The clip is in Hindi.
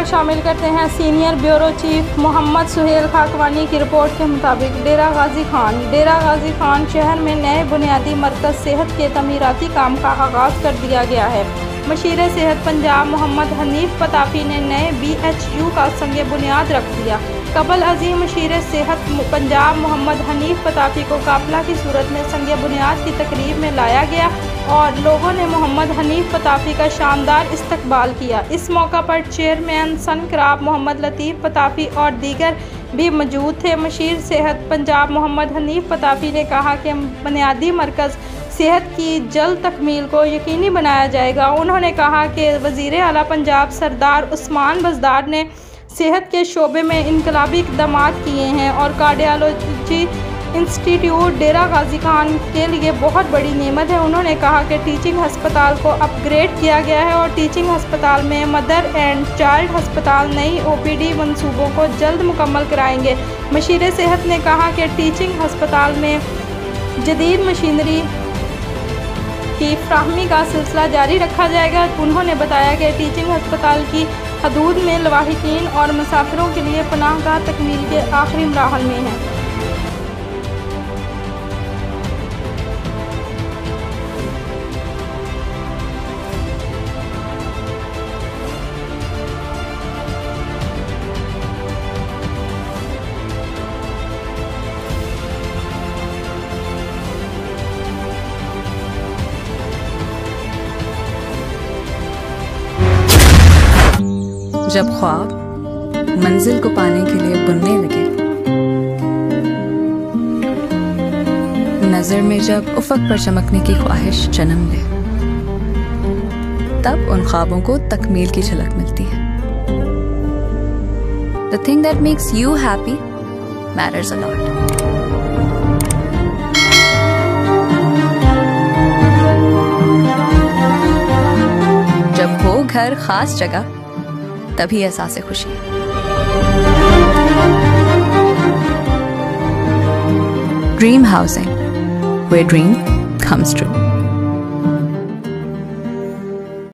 खबर शामिल करते हैं senior bureau chief Mohammad Suhail Khakwani की रिपोर्ट के मुताबिक डेरा गाजी खान शहर में नए बुनियादी मरकज़ सेहत के तमीराती काम का आगाज़ कर दिया गया है। मशीर सेहत पंजाब मोहम्मद हनीफ पताफी ने नए BHU का संग बुनियाद रख दिया। कबल अजीम मशीर सेहत पंजाब मोहम्मद हनीफ पताफी को काफिला की सूरत में संग बुनियाद की तकरीब में लाया गया और लोगों ने मोहम्मद हनीफ पताफी का शानदार इस्तकबाल किया। इस मौका पर चेयरमैन सनक्राफ मोहम्मद लतीफ़ पताफी और दीगर भी मौजूद थे। मशीर सेहत पंजाब मोहम्मद हनीफ पताफी ने कहा कि बुनियादी मरकज़ सेहत की जल्द तकमील को यकीनी बनाया जाएगा। उन्होंने कहा कि वज़ीर आला पंजाब सरदार उस्मान बज़दार ने सेहत के शोबे में इनकलाबी इक़दाम किए हैं और कार्डियोलॉजी इंस्टीट्यूट डेरा गाजी खान के लिए बहुत बड़ी नेमत है। उन्होंने कहा कि टीचिंग हस्पताल को अपग्रेड किया गया है और टीचिंग हस्पताल में मदर एंड चाइल्ड हस्पताल नई OPD मंसूबों को जल्द मुकम्मल कराएंगे। मशीर सेहत ने कहा कि टीचिंग हस्पताल में जदीद मशीनरी की फ्राहमी का सिलसिला जारी रखा जाएगा। उन्होंने बताया कि टीचिंग हस्पताल की हदूद में लवाहिकीन और मुसाफिरों के लिए पनाहगाह तकमील के आखिरी मराहल में है। जब ख्वाब मंजिल को पाने के लिए बुनने लगे, नजर में जब उफक पर चमकने की ख्वाहिश जन्म ले, तब उन ख्वाबों को तकमील की झलक मिलती है। The thing that makes you happy matters a lot. जब हो घर खास जगह, तभी एहसास खुशी है। Dream housing, where dream comes true.